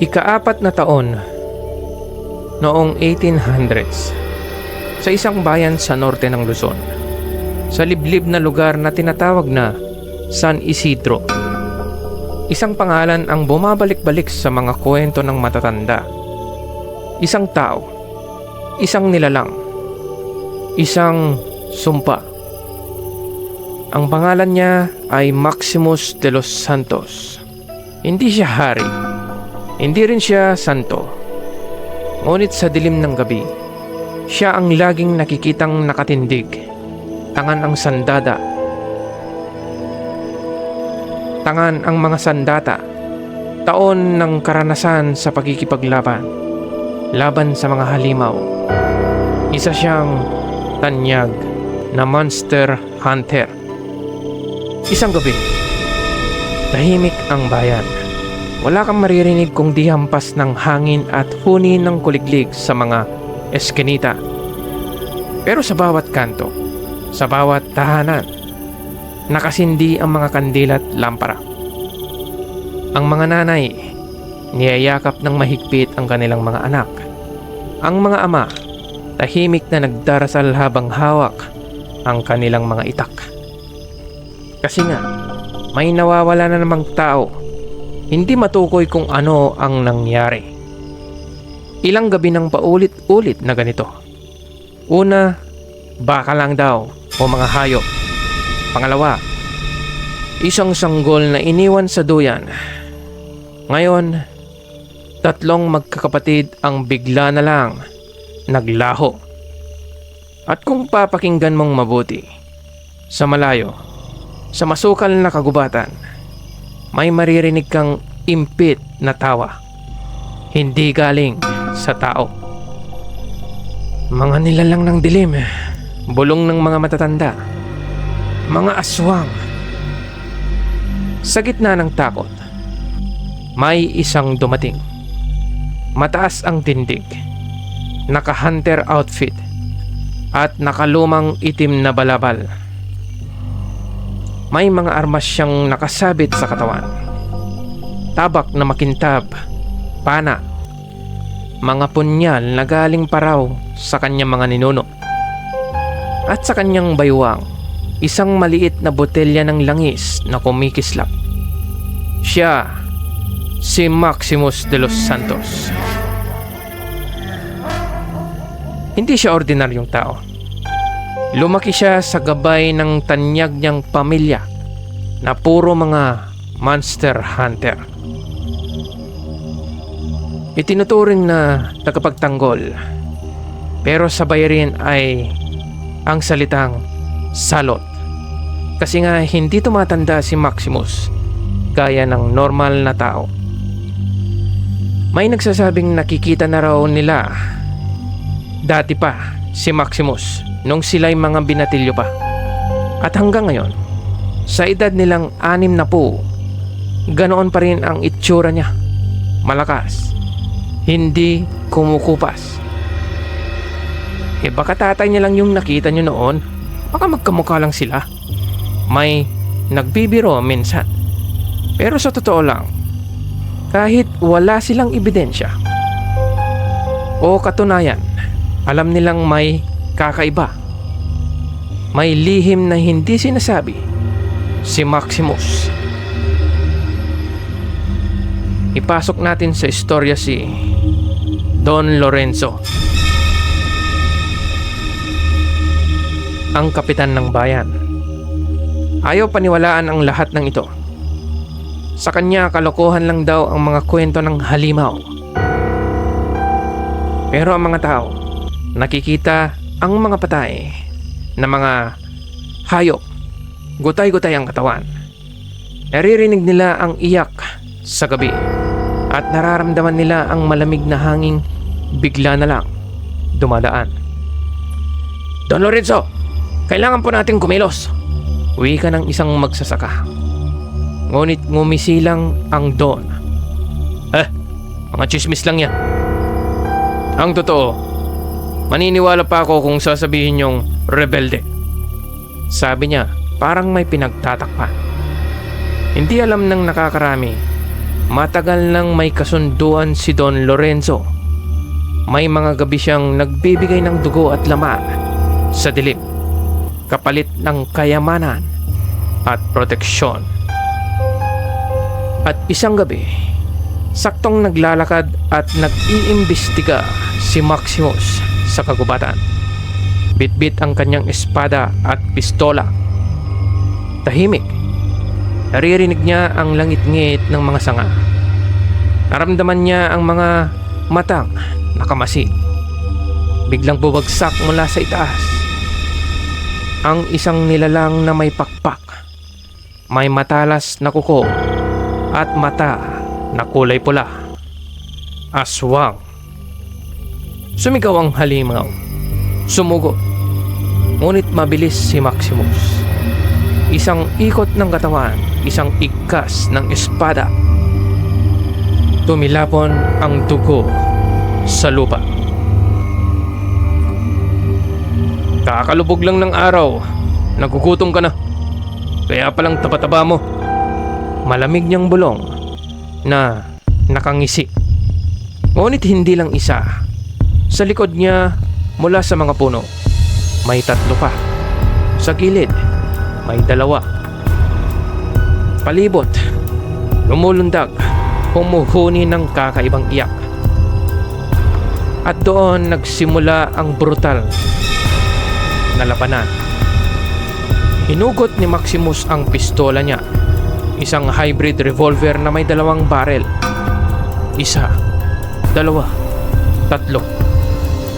Ika-4 na taon noong 1800s sa isang bayan sa norte ng Luzon, sa liblib na lugar na tinatawag na San Isidro. Isang pangalan ang bumabalik-balik sa mga kwento ng matatanda. Isang tao, isang nilalang, isang sumpa. Ang pangalan niya ay Maximus de los Santos. Hindi siya hari, hindi rin siya santo. Ngunit sa dilim ng gabi, siya ang laging nakikitang nakatindig, tangan ang sandata. Tangan ang mga sandata, taon ng karanasan sa pagkikipaglaban, laban sa mga halimaw. Isa siyang tanyag na monster hunter. Isang gabi, tahimik ang bayan. Wala kang maririnig kung di hampas ng hangin at huni ng kuliglig sa mga eskinita. Pero sa bawat kanto, sa bawat tahanan, nakasindi ang mga kandila at lampara. Ang mga nanay, niyayakap ng mahigpit ang kanilang mga anak. Ang mga ama, tahimik na nagdarasal habang hawak ang kanilang mga itak. Kasi nga, may nawawala na namang tao, hindi matukoy kung ano ang nangyari. Ilang gabi nang paulit-ulit na ganito. Una, baka lang daw o mga hayop. Pangalawa, isang sanggol na iniwan sa duyan. Ngayon, 3 magkakapatid ang bigla na lang naglaho. At kung papakinggan mong mabuti, sa malayo, sa masukal na kagubatan, may maririnig kang impit na tawa. Hindi galing sa tao. Mga nilalang ng dilim, bulong ng mga matatanda, mga aswang. Sa gitna ng takot, may isang dumating. Mataas ang tindig, naka-hunter outfit, at nakalumang itim na balabal. May mga armas siyang nakasabit sa katawan. Tabak na makintab, pana, mga punyal na galing paraw sa kanyang mga ninuno. At sa kanyang baywang, isang maliit na botelya ng langis na kumikislap. Siya, si Maximus de los Santos. Hindi siya ordinaryong tao. Lumaki siya sa gabay ng tanyag niyang pamilya na puro mga monster hunter. Itinuturing na tagapagtanggol, pero sabay rin ay ang salitang salot. Kasi nga hindi tumatanda si Maximus gaya ng normal na tao. May nagsasabing nakikita na raw nila dati pa si Maximus nung sila'y mga binatilyo pa. At hanggang ngayon, sa edad nilang 60, ganoon pa rin ang itsura niya. Malakas, hindi kumukupas. Baka tatay niya lang yung nakita niyo noon. Baka magkamukha lang sila. May nagbibiro minsan. Pero sa totoo lang, kahit wala silang ebidensya o katunayan, alam nilang may kakaiba. May lihim na hindi sinasabi si Maximus. Ipasok natin sa istorya si Don Lorenzo, ang kapitan ng bayan. Ayaw paniwalaan ang lahat ng ito. Sa kanya, kalokohan lang daw ang mga kwento ng halimaw. Pero ang mga tao, nakikita ang mga patay na mga hayop, gutay-gutay ang katawan. Naririnig nila ang iyak sa gabi at nararamdaman nila ang malamig na hangin bigla na lang dumadaan. Don Lorenzo, kailangan po natin kumilos, uwi ka ng isang magsasaka. Ngunit ngumisi lang ang Don. Mga chismis lang yan. Ang totoo, maniniwala pa ako kung sasabihin niyong rebelde. Sabi niya, parang may pinagtatakpan. Hindi alam ng nakakarami Matagal nang may kasunduan si Don Lorenzo. May mga gabi siyang nagbibigay ng dugo at laman sa dilim, kapalit ng kayamanan at proteksyon. At isang gabi, saktong naglalakad at nag-iimbestiga si Maximus sa kagubatan. Bitbit ang kanyang espada at pistola. Tahimik. Naririnig niya ang langit-ngit ng mga sanga. Naramdaman niya ang mga matang nakamasid. Biglang bubagsak mula sa itaas ang isang nilalang na may pakpak, may matalas na kuko at mata na kulay pula. Aswang. Sumigaw ang halimaw. Sumugot. Ngunit mabilis si Maximus. Isang ikot ng katawan, isang igkas ng espada. Tumilapon ang dugo sa lupa. Kakalubog lang ng araw, nagugutom ka na. Kaya palang taba-taba mo. Malamig niyang bulong na nakangisi. Ngunit hindi lang isa. Sa likod niya, mula sa mga puno, may 3 pa. Sa gilid, may 2. Palibot, lumulundag, humuhuni ng kakaibang iyak. At doon nagsimula ang brutal na labanan. Hinugot ni Maximus ang pistola niya, isang hybrid revolver na may 2 barrel. 1, 2, 3.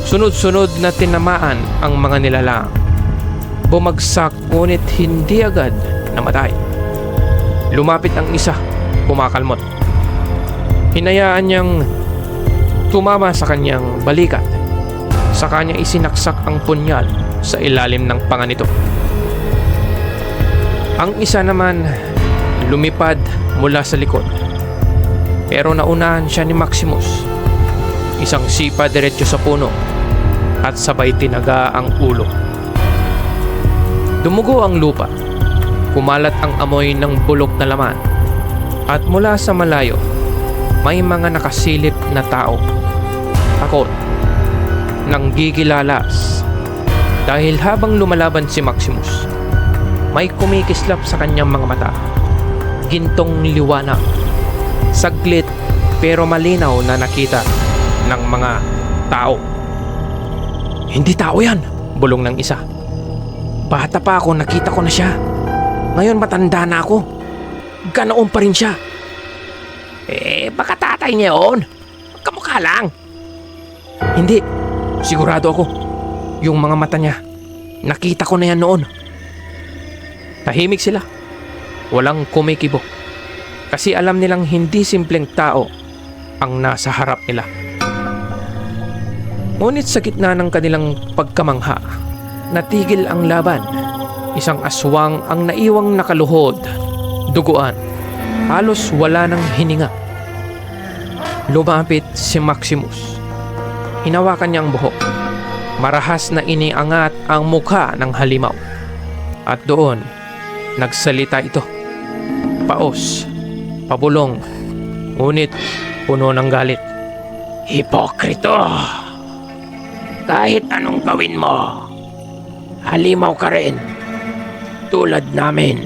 Sunod-sunod na tinamaan ang mga nilalang. Bumagsak ngunit hindi agad namatay. Lumapit ang isa, kumakalmot. Hinayaan niyang tumama sa kanyang balikat. Sa kanya isinaksak ang punyal sa ilalim ng panga nito. Ang isa naman lumipad mula sa likod. Pero naunahan siya ni Maximus. Isang sipa diretso sa puno at sabay tinaga ang ulo. Dumugo ang lupa. Kumalat ang amoy ng bulok na laman. At mula sa malayo, may mga nakasilip na tao. Takot. Nanggigilalas. Dahil habang lumalaban si Maximus, may kumikislap sa kanyang mga mata. Gintong liwanag. Saglit pero malinaw na nakita ng mga tao. Hindi tao yan, bulong ng isa. Bata pa ako, nakita ko na siya. Ngayon matanda na ako. Ganoon pa rin siya. Baka tatay niya yun. Kamukha lang. Hindi, sigurado ako. Yung mga mata niya, nakita ko na yan noon. Tahimik sila. Walang kumikibo. Kasi alam nilang hindi simpleng tao ang nasa harap nila. Ngunit sa gitna ng kanilang pagkamangha, natigil ang laban. Isang aswang ang naiwang nakaluhod, duguan, halos wala ng hininga. Lumapit si Maximus. Hinawakan niya ang buhok. Marahas na iniangat ang mukha ng halimaw. At doon, nagsalita ito. Paos, pabulong, ngunit puno ng galit. Hipokrito! Kahit anong gawin mo, halimaw ka rin, tulad namin.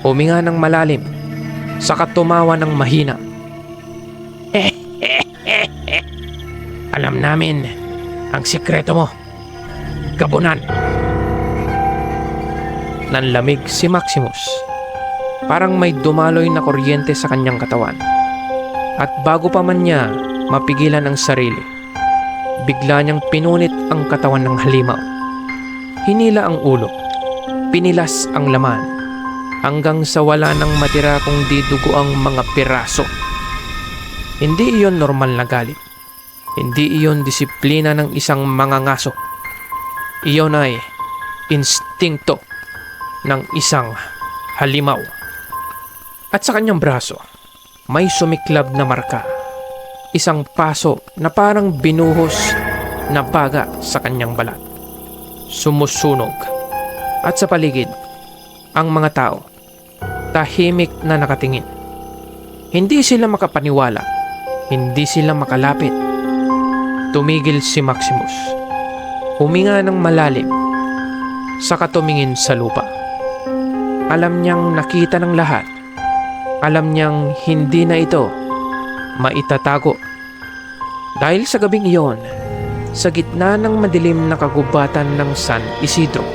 Huminga ng malalim, saka tumawa ng mahina. Alam namin ang sikreto mo, gabunan. Nanlamig si Maximus. Parang may dumaloy na kuryente sa kanyang katawan. At bago pa man niya mapigilan ang sarili, bigla niyang pinunit ang katawan ng halimaw. Hinila ang ulo, pinilas ang laman, hanggang sa wala nang matira kundi dugo ang mga piraso. Hindi iyon normal na galit. Hindi iyon disiplina ng isang mangangaso. Iyon ay instingto ng isang halimaw. At sa kanyang braso, may sumiklab na marka. Isang paso na parang binuhos na baga sa kanyang balat. Sumusunog. At sa paligid, ang mga tao, tahimik na nakatingin. Hindi sila makapaniwala. Hindi sila makalapit. Tumigil si Maximus. Huminga ng malalim. Saka tumingin sa lupa. Alam niyang nakita ng lahat. Alam niyang hindi na ito maitatago. Dahil sa gabing iyon, sa gitna ng madilim na kagubatan ng San Isidro,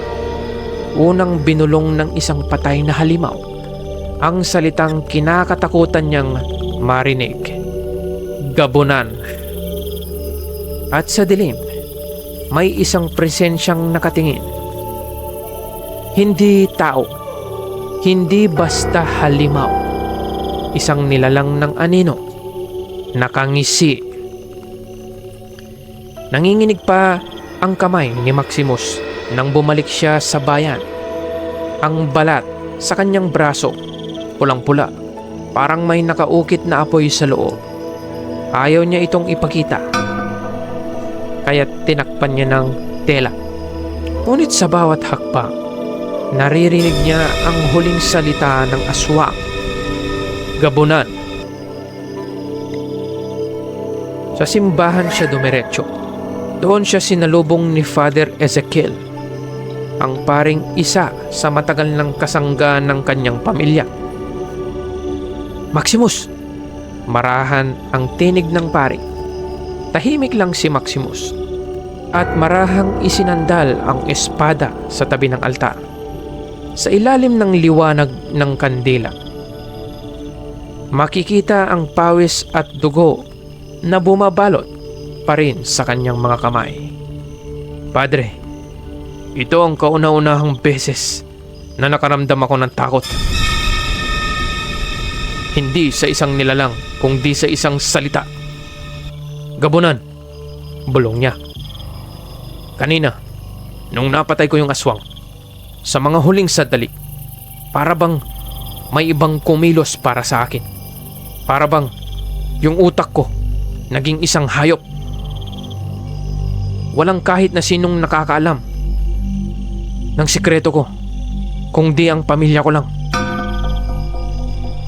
unang binulong ng isang patay na halimaw ang salitang kinakatakutan niyang marinig. Gabunan. At sa dilim, may isang presensyang nakatingin. Hindi tao. Hindi basta halimaw. Isang nilalang ng anino. Nakangisi. Nanginginig pa ang kamay ni Maximus nang bumalik siya sa bayan. Ang balat sa kanyang braso, pulang-pula, parang may nakaukit na apoy sa loob. Ayaw niya itong ipakita. Kaya tinakpan niya ng tela. Ngunit sa bawat hakbang, naririnig niya ang huling salita ng aswang. Gabunan. Sa simbahan siya dumiretso. Doon siya sinalubong ni Father Ezekiel, ang paring isa sa matagal ng kasangga ng kanyang pamilya. Maximus! Marahan ang tinig ng pari. Tahimik lang si Maximus at marahang isinandal ang espada sa tabi ng altar. Sa ilalim ng liwanag ng kandila, makikita ang pawis at dugo na bumabalot pa rin sa kanyang mga kamay. Padre, ito ang kauna-unahang beses na nakaramdam ako ng takot. Hindi sa isang nilalang, kundi sa isang salita. Gabunan, bulong niya. Kanina, nung napatay ko yung aswang, sa mga huling sandali, para bang may ibang kumilos para sa akin. Para bang yung utak ko naging isang hayop. Walang kahit na sinong nakakaalam ng sikreto ko, kung di ang pamilya ko lang.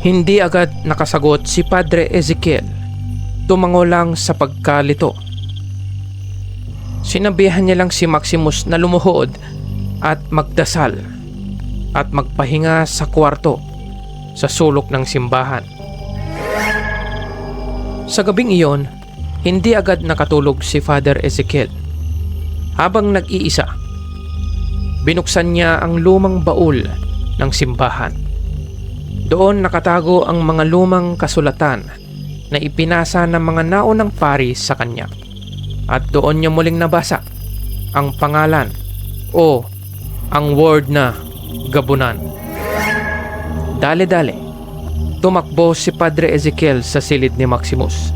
Hindi agad nakasagot si Padre Ezekiel. Tumango lang sa pagkalito. Sinabihan niya lang si Maximus na lumuhod at magdasal at magpahinga sa kwarto sa sulok ng simbahan. Sa gabing iyon, hindi agad nakatulog si Father Ezekiel. Habang nag-iisa, binuksan niya ang lumang baul ng simbahan. Doon nakatago ang mga lumang kasulatan na ipinasa ng mga naunang pari sa kanya. At doon niya muling nabasa ang pangalan o ang word na gabunan. Dale-dale, tumakbo si Padre Ezekiel sa silid ni Maximus.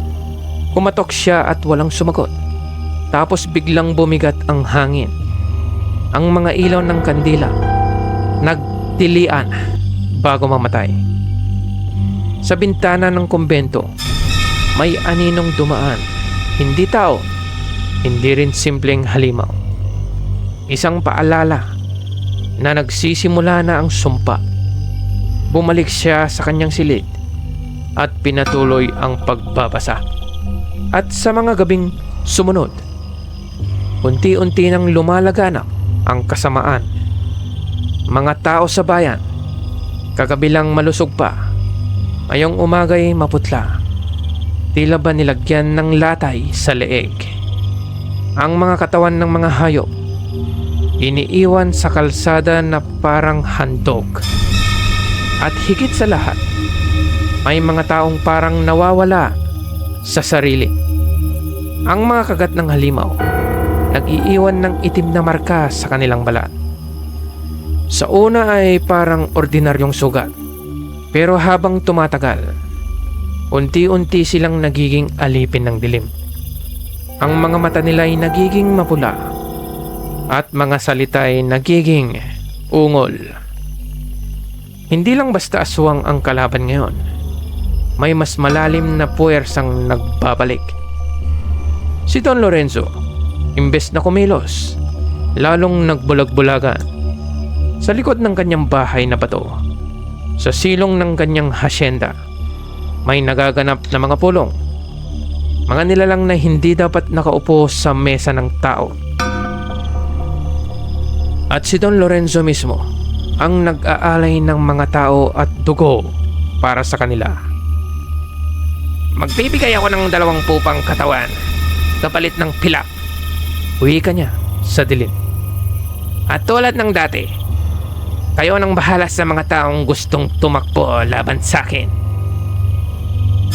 Kumatok siya at walang sumagot. Tapos biglang bumigat ang hangin. Ang mga ilaw ng kandila nagtilian bago mamatay. Sa bintana ng kumbento, may aninong dumaan. Hindi tao, hindi rin simpleng halimaw. Isang paalala na nagsisimula na ang sumpa. Bumalik siya sa kanyang silid at pinatuloy ang pagbabasa. At sa mga gabing sumunod, unti-unti nang lumalaganap ang kasamaan. Mga tao sa bayan, kagabilang malusog pa, ngayong umagay maputla. Tila ba nilagyan ng latay sa leeg. Ang mga katawan ng mga hayop, iniiwan sa kalsada na parang handog. At higit sa lahat, may mga taong parang nawawala sa sarili. Ang mga kagat ng halimaw, nag-iiwan ng itim na marka sa kanilang balat. Sa una ay parang ordinaryong sugat. Pero habang tumatagal, unti-unti silang nagiging alipin ng dilim. Ang mga mata nila ay nagiging mapula at mga salita ay nagiging ungol. Hindi lang basta aswang ang kalaban ngayon. May mas malalim na puwersang nagbabalik. Si Don Lorenzo, imbes na kumilos, lalong nagbulag-bulagan. Sa likod ng kanyang bahay na bato, sa silong ng kanyang hasyenda, May nagaganap na mga pulong. Mga nilalang na hindi dapat nakaupo sa mesa ng tao. At si Don Lorenzo mismo ang nag-aalay ng mga tao at dugo para sa kanila. Magbibigay ako ng 2 pupang katawan kapalit ng pilak. Uwi ka niya sa dilim. At tulad ng dati, kayo nang bahala sa mga taong gustong tumakbo laban sa akin.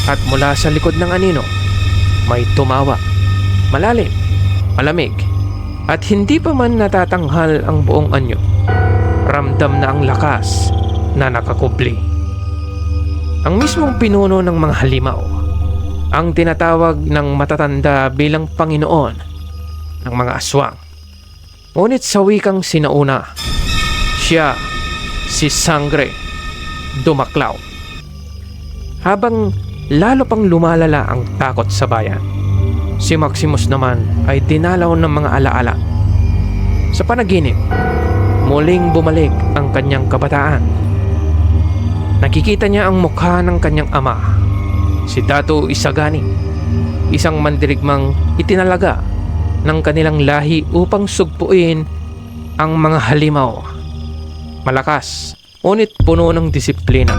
At mula sa likod ng anino, may tumawa, malalim, malamig, at hindi pa man natatanghal ang buong anyo. Ramdam na ang lakas na nakakubli. Ang mismong pinuno ng mga halimaw, ang tinatawag ng matatanda bilang Panginoon ng mga aswang. Ngunit sa wikang sinauna, siya, si Sangre, dumaklaw. Habang lalo pang lumalala ang takot sa bayan, si Maximus naman ay dinalaw ng mga alaala. Sa panaginip, muling bumalik ang kanyang kabataan. Nakikita niya ang mukha ng kanyang ama, si Dato Isagani, isang mandirigmang itinalaga ng kanilang lahi upang sugpuin ang mga halimaw. Malakas, ngunit puno ng disiplina.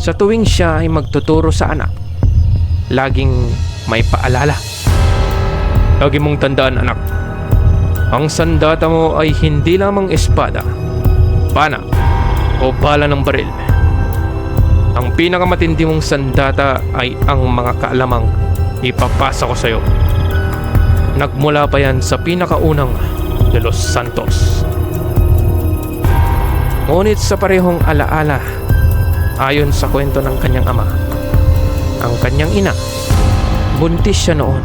Sa tuwing siya ay magtuturo sa anak, laging may paalala. Lagi mong tandaan, anak, ang sandata mo ay hindi lamang espada, pana, o bala ng baril. Ang pinakamatindi mong sandata ay ang mga kaalamang ipapasa ko sa iyo. Nagmula pa yan sa pinakaunang de los Santos. Ngunit sa parehong alaala, ayon sa kwento ng kanyang ama, ang kanyang ina, buntis siya noon.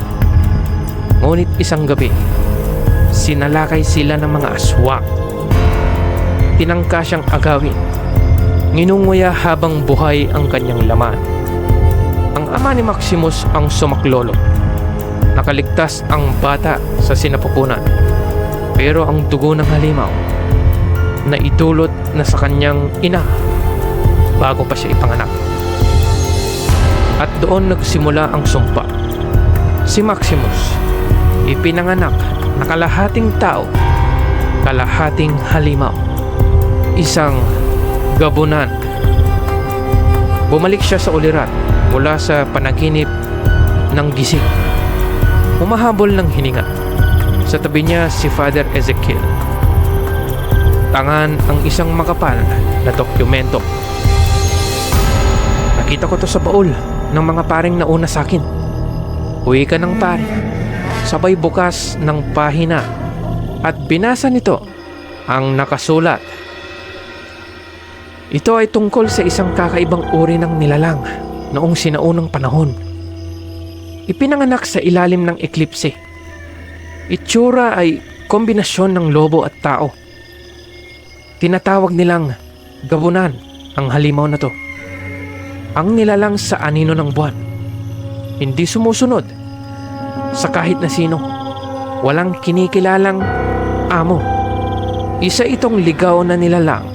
Ngunit isang gabi, sinalakay sila ng mga aswang. Tinangka siyang agawin. Nginunguya habang buhay ang kanyang laman. Ang ama ni Maximus ang sumaklolo. Nakaligtas ang bata sa sinapupunan. Pero ang dugo ng halimaw na idulot na sa kanyang ina bago pa siya ipanganak. At doon nagsimula ang sumpa. Si Maximus ipinanganak na kalahating tao, kalahating halimaw, isang gabunan. Bumalik siya sa ulirat mula sa panaginip ng gising. Humahabol ng hininga. Sa tabi niya si Father Ezekiel. Tangan ang isang makapal na dokumento. Nakita ko to sa baul ng mga paring nauna sa akin. Uwi ka ng pare. Sabay bukas ng pahina at binasa nito ang nakasulat. Ito ay tungkol sa isang kakaibang uri ng nilalang noong sinaunang panahon. Ipinanganak sa ilalim ng eklipse. Itsura ay kombinasyon ng lobo at tao. Tinatawag nilang gabunan ang halimaw na to. Ang nilalang sa anino ng buwan. Hindi sumusunod sa kahit na sino. Walang kinikilalang amo. Isa itong ligaw na nilalang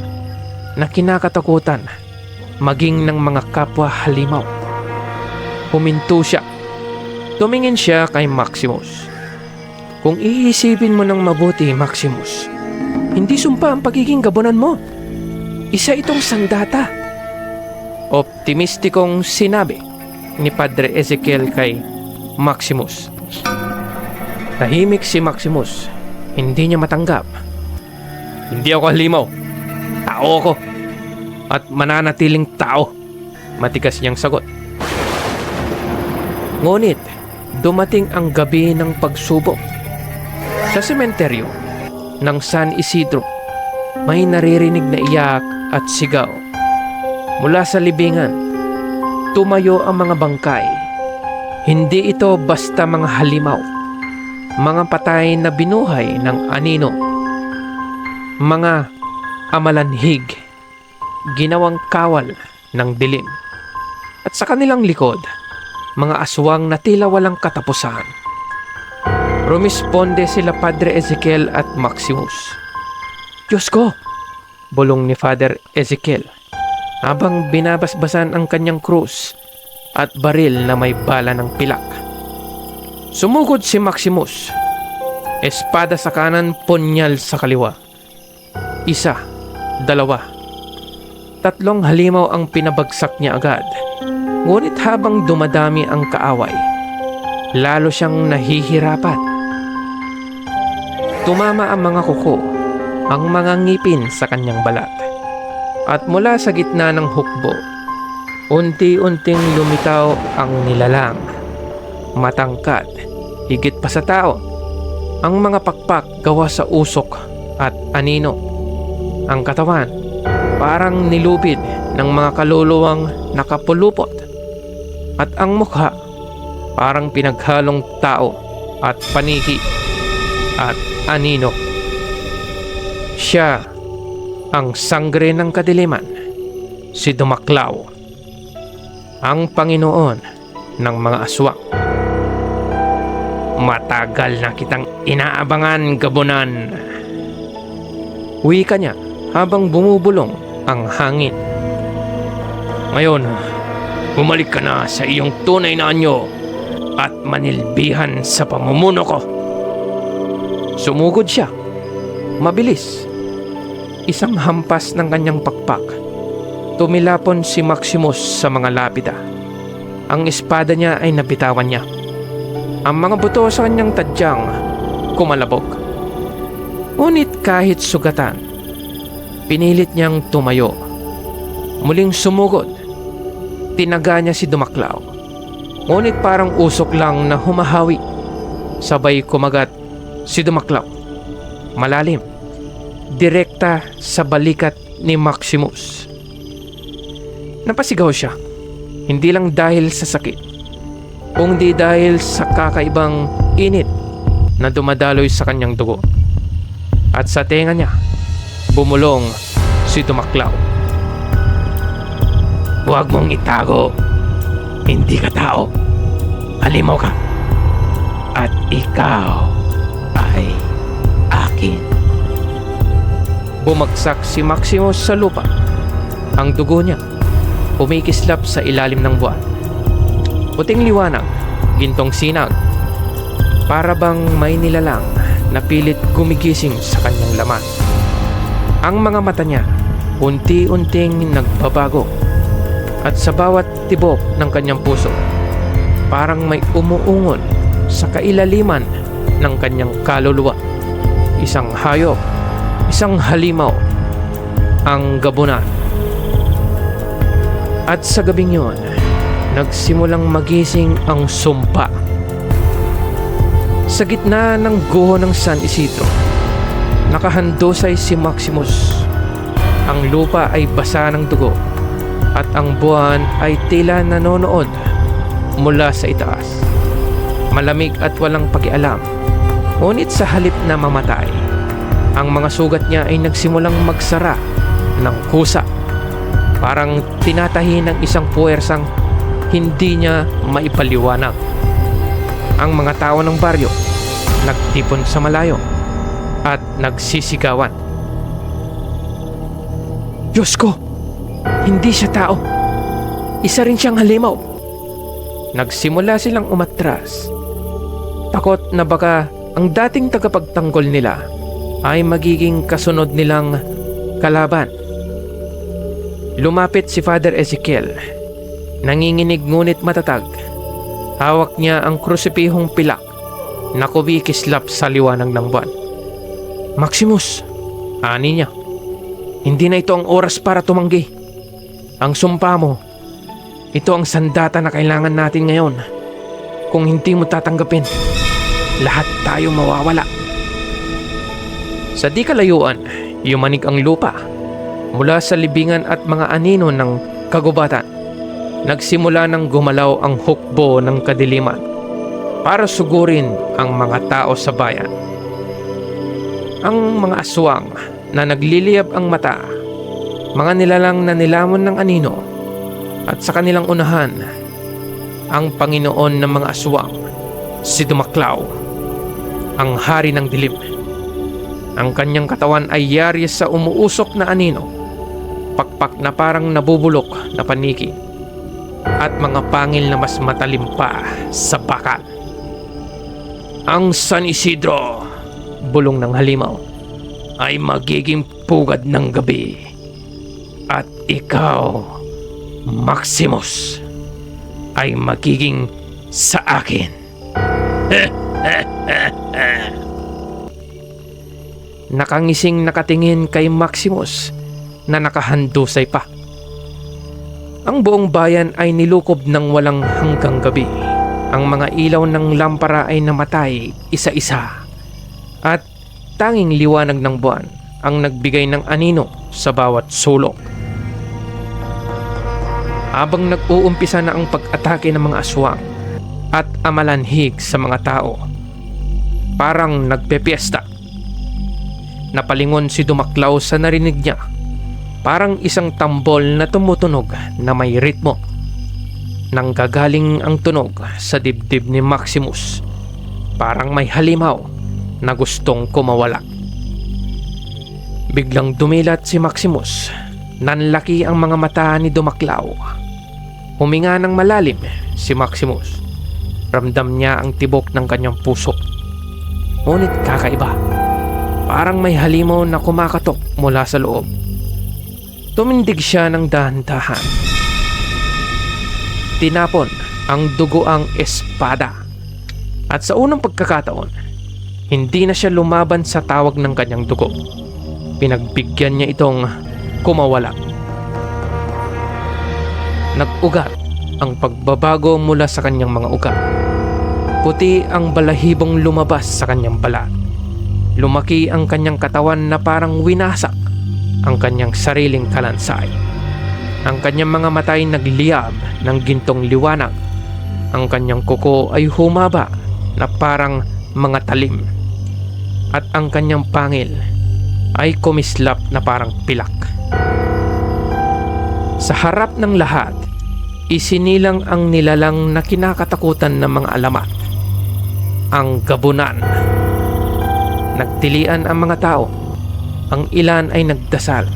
na kinakatakutan maging ng mga kapwa halimaw. Huminto siya. Tumingin siya kay Maximus. Kung iisipin mo ng mabuti, Maximus, hindi sumpa ang pagiging gabunan mo. Isa itong sandata. Optimistikong sinabi ni Padre Ezekiel kay Maximus. Tahimik si Maximus. Hindi niya matanggap. Hindi ako halimaw. Tao ako. At mananatiling tao. Matigas niyang sagot. Ngunit, dumating ang gabi ng pagsubok. Sa sementeryo ng San Isidro, may naririnig na iyak at sigaw. Mula sa libingan, tumayo ang mga bangkay. Hindi ito basta mga halimaw. Mga patay na binuhay ng anino. Mga amalanhig. Ginawang kawal ng dilim. At sa kanilang likod, mga aswang na tila walang katapusan. Rumisponde sila Padre Ezekiel at Maximus. Diyos ko! Bulong ni Father Ezekiel habang binabasbasan ang kanyang krus at baril na may bala ng pilak. Sumugod si Maximus. Espada sa kanan, punyal sa kaliwa. 1, 2. 3 halimaw ang pinabagsak niya agad. Ngunit habang dumadami ang kaaway, lalo siyang nahihirapan. Tumama ang mga kuko, ang mga ngipin sa kanyang balat. At mula sa gitna ng hukbo, unti-unting lumitaw ang nilalang. Matangkad, higit pa sa tao. Ang mga pakpak gawa sa usok at anino. Ang katawan, parang nilubid ng mga kaluluwang nakapulupot. At ang mukha, parang pinaghalong tao at paniki at anino. Siya ang sangre ng kadiliman, si Dumaklaw, ang Panginoon ng mga aswang. Matagal na kitang inaabangan, gabunan. Wika niya habang bumubulong ang hangin. Ngayon, bumalik ka na sa iyong tunay na anyo at manilbihan sa pamumuno ko. Sumugod siya. Mabilis. Isang hampas ng kanyang pakpak. Tumilapon si Maximus sa mga lapida. Ang espada niya ay nabitawan niya. Ang mga buto sa kanyang tadyang kumalabog. Ngunit kahit sugatan, pinilit niyang tumayo. Muling sumugod. Tinaga niya si Dumaklaw. Ngunit parang usok lang na humahawi. Sabay kumagat si Dumaklaw. Malalim. Direkta sa balikat ni Maximus. Napasigaw siya. Hindi lang dahil sa sakit, kundi dahil sa kakaibang init na dumadaloy sa kanyang dugo. At sa tenga niya, bumulong si Dumaklaw. Huwag mong itago. Hindi ka tao. Halimaw ka. At ikaw ay akin. Bumagsak si Maximus sa lupa. Ang dugo niya pumikislap sa ilalim ng buwan. Puting liwanag, gintong sinag. Para bang may nilalang na pilit gumigising sa kanyang laman. Ang mga mata niya unti-unting nagbabago. At sa bawat tibok ng kanyang puso, parang may umuungon sa kailaliman ng kanyang kaluluwa. Isang hayop, isang halimaw, ang gabunan. At sa gabing yun, nagsimulang magising ang sumpa. Sa gitna ng guho ng San Isidro, nakahandusay si Maximus. Ang lupa ay basa ng dugo at ang buwan ay tila nanonood mula sa itaas. Malamig at walang pakialam. Ngunit sa halip na mamatay, ang mga sugat niya ay nagsimulang magsara ng kusa. Parang tinatahi ng isang puwersang hindi niya maipaliwanag. Ang mga tao ng baryo nagtipon sa malayo at nagsisigawan. Diyos ko! Hindi siya tao. Isa rin siyang halimaw. Nagsimula silang umatras. Takot na baka ang dating tagapagtanggol nila ay magiging kasunod nilang kalaban. Lumapit si Father Ezekiel. Nanginginig ngunit matatag. Hawak niya ang krusipihong pilak na kumikislap sa liwanag ng buwan. Maximus, ani niya. Hindi na ito ang oras para tumanggi. Ang sumpa mo, ito ang sandata na kailangan natin ngayon. Kung hindi mo tatanggapin, lahat tayo mawawala. Sa di kalayuan, yumanig ang lupa. Mula sa libingan at mga anino ng kagubatan, nagsimula ng gumalaw ang hukbo ng kadiliman para sugurin ang mga tao sa bayan. Ang mga aswang na nagliliyab ang mata, mga nilalang na nilamon ng anino, at sa kanilang unahan, ang Panginoon ng mga aswang, si Dumaklaw, ang hari ng dilim. Ang kanyang katawan ay yari sa umuusok na anino, pakpak na parang nabubulok na paniki. at mga pangil na mas matalim pa sa bakal. Ang San Isidro, bulong ng halimaw, ay magiging pugad ng gabi. At ikaw, Maximus, ay magiging sa akin. Nakangising nakatingin kay Maximus na nakahandusay pa. Ang buong bayan ay nilukob ng walang hanggang gabi. Ang mga ilaw ng lampara ay namatay isa-isa. At tanging liwanag ng buwan ang nagbigay ng anino sa bawat sulok. Habang nag-uumpisa na ang pag-atake ng mga aswang at amalanhig sa mga tao, parang nagpepiesta. Napalingon si Dumaklaw sa narinig niya. Parang isang tambol na tumutunog na may ritmo. Nanggagaling ang tunog sa dibdib ni Maximus. Parang may halimaw na gustong kumawala. Biglang dumilat si Maximus. Nanlaki ang mga mata ni Dumaklaw. Huminga ng malalim si Maximus. Ramdam niya ang tibok ng kanyang puso. Ngunit kakaiba. Parang may halimaw na kumakatok mula sa loob. Tumindig siya ng dahan-dahan. Tinapon ang dugoang espada. At sa unang pagkakataon, hindi na siya lumaban sa tawag ng kanyang dugo. Pinagbigyan niya itong kumawala. Nag-ugat ang pagbabago mula sa kanyang mga ugat. Puti ang balahibong lumabas sa kanyang balat. Lumaki ang kanyang katawan na parang winasak ang kanyang sariling kalansay. Ang kanyang mga mata ay nagliyab ng gintong liwanag. Ang kanyang kuko ay humaba na parang mga talim. At ang kanyang pangil ay kumislap na parang pilak. Sa harap ng lahat, isinilang ang nilalang na kinakatakutan ng mga alamat. Ang gabunan. Nagtilian ang mga tao. Ang ilan ay nagdasal.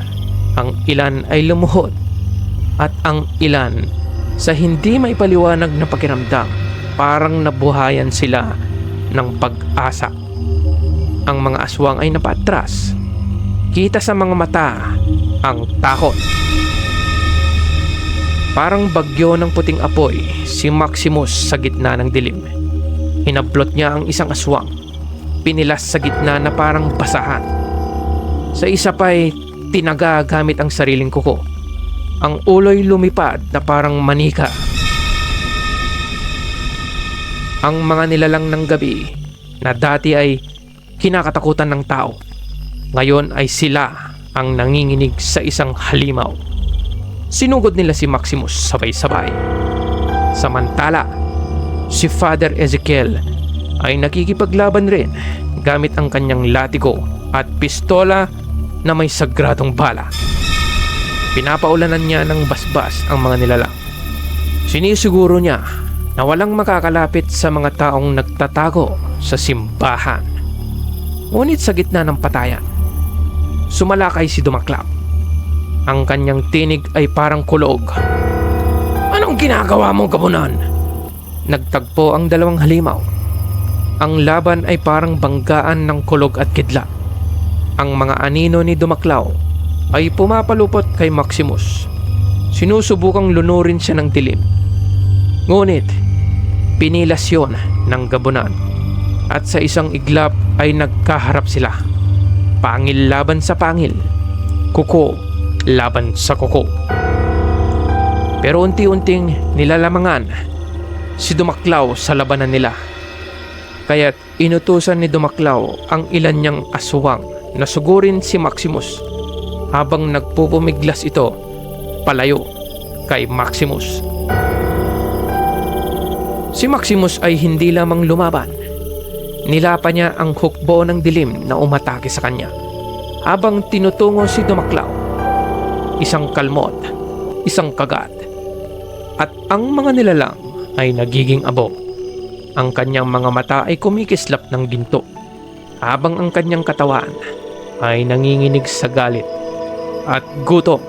Ang ilan ay lumuhod. At ang ilan, sa hindi may paliwanag na pakiramdam, parang nabuhayan sila ng pag-asa. Ang mga aswang ay napatras. Kita sa mga mata ang takot. Parang bagyo ng puting apoy si Maximus sa gitna ng dilim. Hinablot niya ang isang aswang. Pinilas sa gitna na parang basahan. Sa isa pa'y tinaga gamit ang sariling kuko. Ang ulo'y lumipad na parang manika. Ang mga nilalang ng gabi na dati ay kinakatakutan ng tao, ngayon ay sila ang nanginginig sa isang halimaw. Sinugod nila si Maximus sabay-sabay. Samantala, si Father Ezekiel ay nakikipaglaban rin gamit ang kanyang latigo at pistola na may sagradong bala. Pinapaulanan niya ng basbas ang mga nilalang. Sinisiguro niya na walang makakalapit sa mga taong nagtatago sa simbahan. Ngunit sa gitna ng patayan, sumalakay si Dumaklaw. Ang kanyang tinig ay parang kulog. "Anong ginagawa mo, gabunan?" Nagtagpo ang dalawang halimaw. Ang laban ay parang banggaan ng kulog at kidlat. Ang mga anino ni Dumaklaw ay pumapalupot kay Maximus. Sinusubukang lunurin siya ng dilim. Ngunit, pinilas yun ng gabunan. At sa isang iglap ay nagkaharap sila. Pangil laban sa pangil. Kuko laban sa kuko. Pero unti-unting nilalamangan si Dumaklaw sa labanan nila. Kaya't inutusan ni Dumaklaw ang ilan niyang aswang na sugurin si Maximus habang nagpupumiglas ito palayo kay Maximus. Si Maximus ay hindi lamang lumaban. Nilapa niya ang hukbo ng dilim na umatake sa kanya habang tinutungo si Dumaklaw. Isang kalmot, isang kagat, at ang mga nilalang ay nagiging abo. Ang kanyang mga mata ay kumikislap ng ginto habang ang kanyang katawan ay nanginginig sa galit at gutom.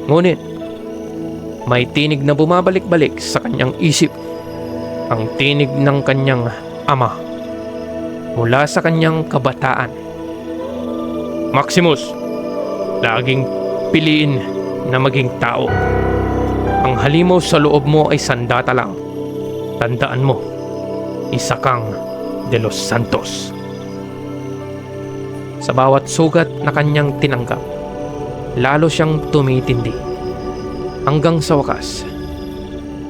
Ngunit May tinig na bumabalik-balik sa kanyang isip. Ang tinig ng kanyang ama mula sa kanyang kabataan. Maximus, laging piliin na maging tao. Ang halimaw sa loob mo ay sandata lang. Tandaan mo, isa kang De Los Santos. Sa bawat sugat na kanyang tinanggap, lalo siyang tumitindi. Hanggang sa wakas,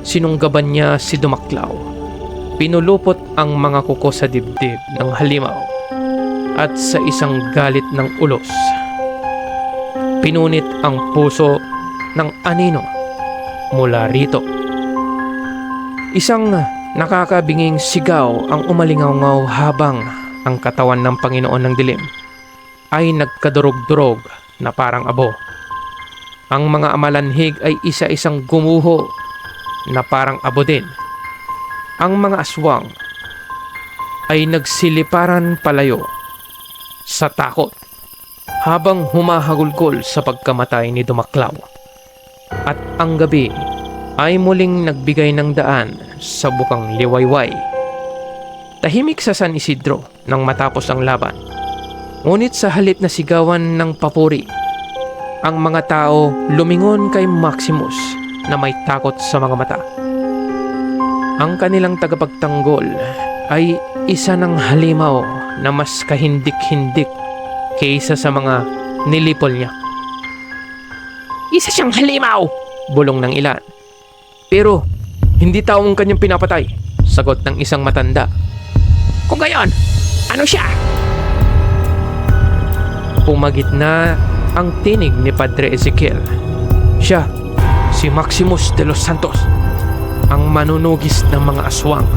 sinunggaban niya si Dumaklaw. Pinulupot ang mga kuko sa dibdib ng halimaw at sa isang galit ng ulos, pinunit ang puso ng anino mula rito. Isang nakakabinging sigaw ang umalingaw-ngaw habang ang katawan ng Panginoon ng Dilim ay nagkadurog-durog na parang abo. Ang mga amalanhig ay isa-isang gumuho na parang abo din. Ang mga aswang ay nagsiliparan palayo sa takot habang humahagulgol sa pagkamatay ni Dumaklaw. At ang gabi ay muling nagbigay ng daan sa bukang liwayway. Tahimik sa San Isidro nang matapos ang laban. Ngunit sa halip na sigawan ng papuri, ang mga tao lumingon kay Maximus na may takot sa mga mata. Ang kanilang tagapagtanggol ay isa ng halimaw na mas kahindik-hindik kaysa sa mga nilipol niya. Isa siyang halimaw! Bulong ng ilan. Pero hindi tao ang kanyang pinapatay, sagot ng isang matanda. Kung gayon, ano siya? Pumagit na ang tinig ni Padre Ezekiel. Siya, si Maximus de los Santos, ang manunugis ng mga aswang.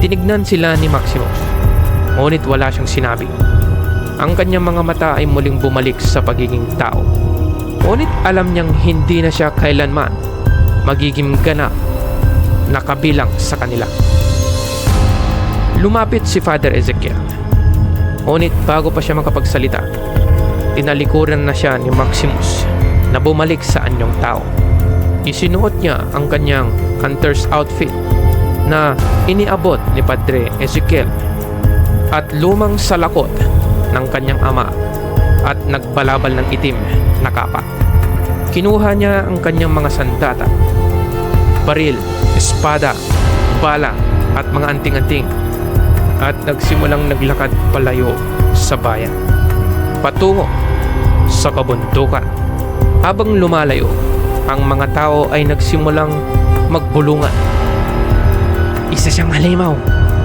Tinignan sila ni Maximus, ngunit wala siyang sinabi. Ang kanyang mga mata ay muling bumalik sa pagiging tao. Ngunit alam niyang hindi na siya kailanman magiging ganap na kabilang sa kanila. Lumapit si Father Ezekiel. Ngunit bago pa siya makapagsalita, tinalikuran na siya ni Maximus na bumalik sa anyong tao. Isinuot niya ang kanyang hunter's outfit na iniabot ni Padre Ezekiel at lumang salakot ng kanyang ama at nagbalabal ng itim na kapa. Kinuha niya ang kanyang mga sandata, baril, espada, bala at mga anting-anting at nagsimulang naglakad palayo sa bayan patungo sa kabundukan. Habang lumalayo, ang mga tao ay nagsimulang magbulungan. Isa siyang halimaw,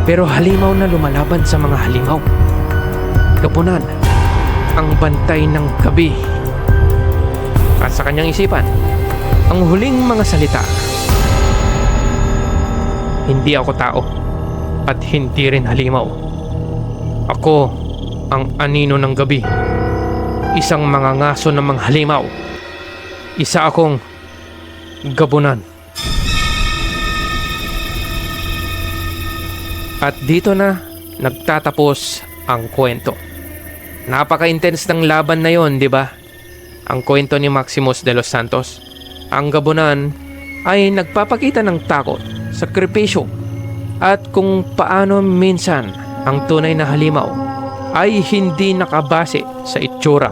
pero halimaw na lumalaban sa mga halimaw. Gapunan ang bantay ng gabi. At sa kanyang isipan, ang huling mga salita, hindi ako tao at hindi rin halimaw. Ako ang anino ng gabi, isang mga ngaso ng mga halimaw. Isa akong gabunan. At dito na nagtatapos ang kwento. Napaka-intense ng laban na yon, di ba? Ang kwento ni Maximus de los Santos. Ang gabunan ay nagpapakita ng takot, sakripisyo, at kung paano minsan ang tunay na halimaw ay hindi nakabase sa itsura,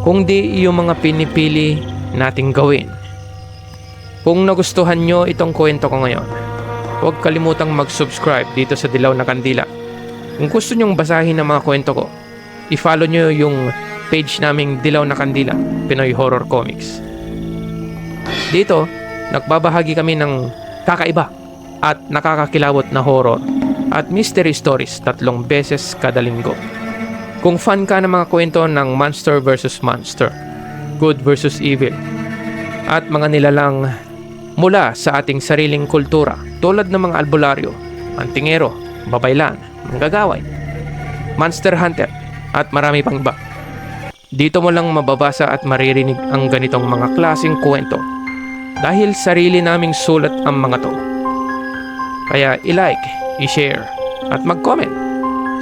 kundi yung mga pinipili nating gawin. Kung nagustuhan nyo itong kwento ko ngayon, huwag kalimutang mag-subscribe dito sa Dilaw na Kandila. Kung gusto nyong basahin ang mga kwento ko, i-follow nyo yung page naming Dilaw na Kandila, Pinoy Horror Comics. Dito, nagbabahagi kami ng kakaiba at nakakakilabot na horror at mystery stories 3 beses kada linggo. Kung fan ka ng mga kwento ng monster versus monster, good versus evil, at mga nilalang mula sa ating sariling kultura tulad ng mga albularyo, antingero, babaylan, manggagaway, monster hunter, at marami pang iba, dito mo lang mababasa at maririnig ang ganitong mga klaseng kwento dahil sarili naming sulat ang mga to. Kaya i-like, i-share, at mag-comment.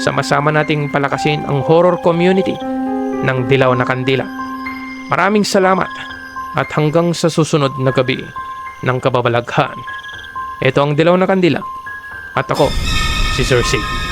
Sama-sama nating palakasin ang horror community ng Dilaw na Kandila. Maraming salamat At hanggang sa susunod na gabi ng kababalaghan, ito ang Dilaw na Kandila at ako, si Sir Sig.